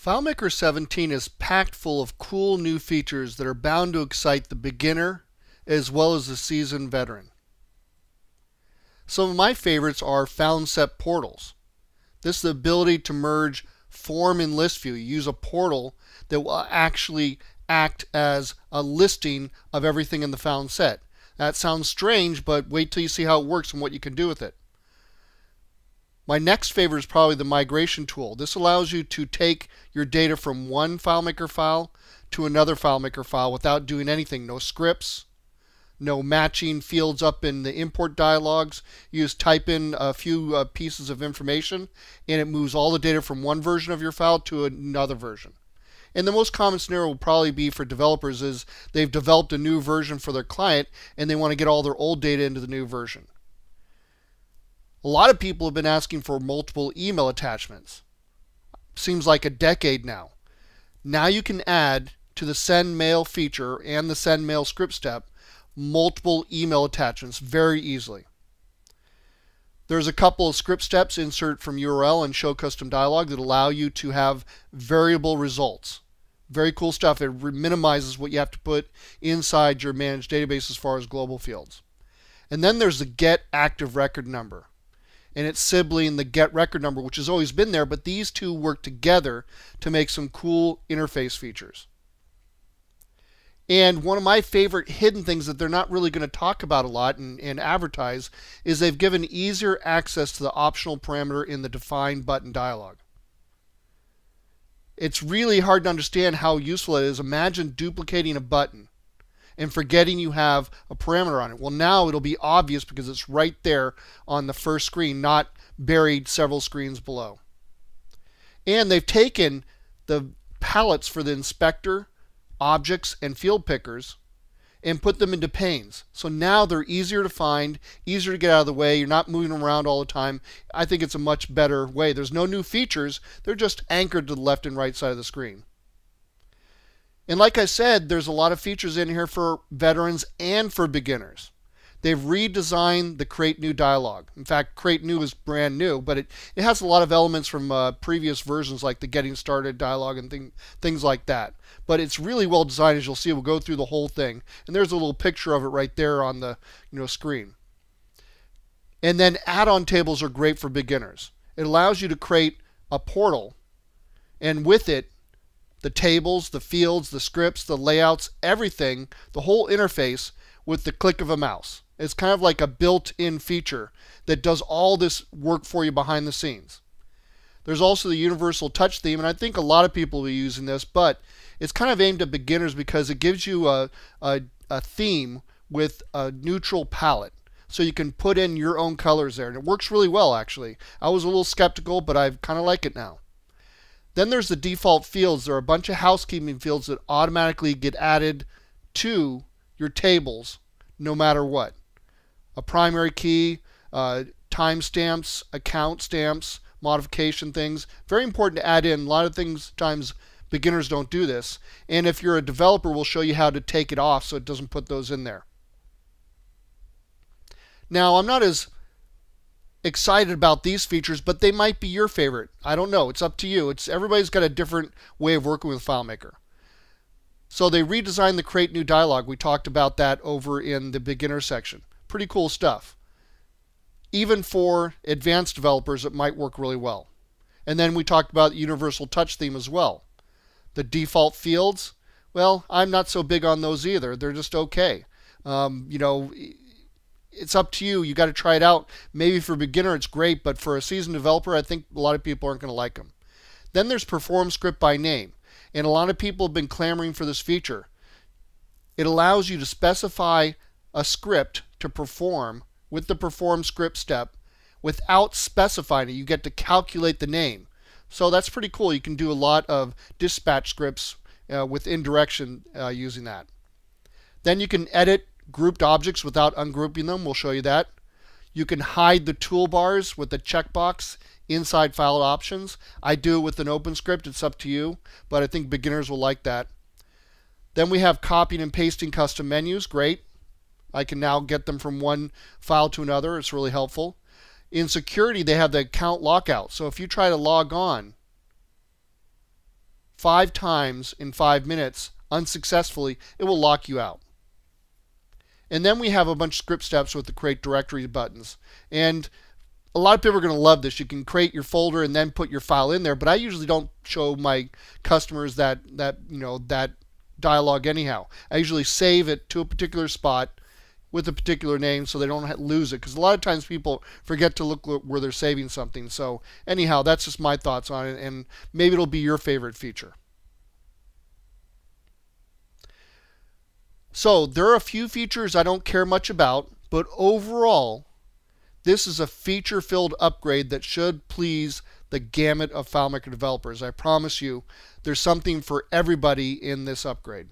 FileMaker 17 is packed full of cool new features that are bound to excite the beginner as well as the seasoned veteran. Some of my favorites are found set portals. This is the ability to merge form and list view. You use a portal that will actually act as a listing of everything in the found set. That sounds strange, but wait till you see how it works and what you can do with it. My next favorite is probably the migration tool. This allows you to take your data from one FileMaker file to another FileMaker file without doing anything. No scripts, no matching fields up in the import dialogues. You just type in a few pieces of information and it moves all the data from one version of your file to another version. And the most common scenario will probably be for developers is they've developed a new version for their client and they want to get all their old data into the new version. A lot of people have been asking for multiple email attachments. Seems like a decade now. Now you can add to the send mail feature and the send mail script step multiple email attachments very easily. There's a couple of script steps, insert from URL and show custom dialog, that allow you to have variable results. Very cool stuff. It minimizes what you have to put inside your managed database as far as global fields. And then there's the get active record number. And it's sibling the get record number, which has always been there, but these two work together to make some cool interface features. And one of my favorite hidden things that they're not really going to talk about a lot and advertise is they've given easier access to the optional parameter in the define button dialog. It's really hard to understand how useful it is. Imagine duplicating a button and forgetting you have a parameter on it. Well, now it'll be obvious because it's right there on the first screen, not buried several screens below. And they've taken the palettes for the inspector, objects, and field pickers and put them into panes. So now they're easier to find, easier to get out of the way. You're not moving them around all the time. I think it's a much better way. There's no new features. They're just anchored to the left and right side of the screen. And like I said, there's a lot of features in here for veterans and for beginners. They've redesigned the Create New dialog. In fact, Create New is brand new, but it has a lot of elements from previous versions like the Getting Started dialog and things like that. But it's really well designed, as you'll see. We'll go through the whole thing. And there's a little picture of it right there on the screen. And then add-on tables are great for beginners. It allows you to create a portal, and with it, the tables, the fields, the scripts, the layouts, everything, the whole interface with the click of a mouse. It's kind of like a built-in feature that does all this work for you behind the scenes. There's also the universal touch theme, and I think a lot of people will be using this, but it's kind of aimed at beginners because it gives you a theme with a neutral palette. So you can put in your own colors there, and it works really well actually. I was a little skeptical, but I kind of like it now. Then there's the default fields. There are a bunch of housekeeping fields that automatically get added to your tables no matter what. A primary key, timestamps, account stamps, modification things. Very important to add in. A lot of times beginners don't do this. And if you're a developer, we'll show you how to take it off so it doesn't put those in there. Now, I'm not as excited about these features, but they might be your favorite. I don't know. It's up to you. Everybody's got a different way of working with FileMaker. So they redesigned the Create New dialog. We talked about that over in the beginner section. Pretty cool stuff. Even for advanced developers, it might work really well. And then we talked about the universal touch theme as well. The default fields, well, I'm not so big on those either. They're just okay. It's up to you. You got to try it out. Maybe for a beginner it's great, but for a seasoned developer, I think a lot of people aren't going to like them. Then there's Perform Script by Name, and a lot of people have been clamoring for this feature. It allows you to specify a script to perform with the Perform Script step without specifying it. You get to calculate the name. So that's pretty cool. You can do a lot of dispatch scripts with indirection using that. Then you can edit grouped objects without ungrouping them. We'll show you that. You can hide the toolbars with the checkbox inside file options. I do it with an open script. It's up to you, but I think beginners will like that. Then we have copying and pasting custom menus. Great. I can now get them from one file to another. It's really helpful. In security, they have the account lockout. So if you try to log on 5 times in 5 minutes unsuccessfully, it will lock you out. And then we have a bunch of script steps with the create directory buttons. And a lot of people are going to love this. You can create your folder and then put your file in there, but I usually don't show my customers that dialog anyhow. I usually save it to a particular spot with a particular name so they don't lose it, because a lot of times people forget to look where they're saving something. So anyhow, that's just my thoughts on it, and maybe it'll be your favorite feature. So there are a few features I don't care much about, but overall, this is a feature-filled upgrade that should please the gamut of FileMaker developers. I promise you, there's something for everybody in this upgrade.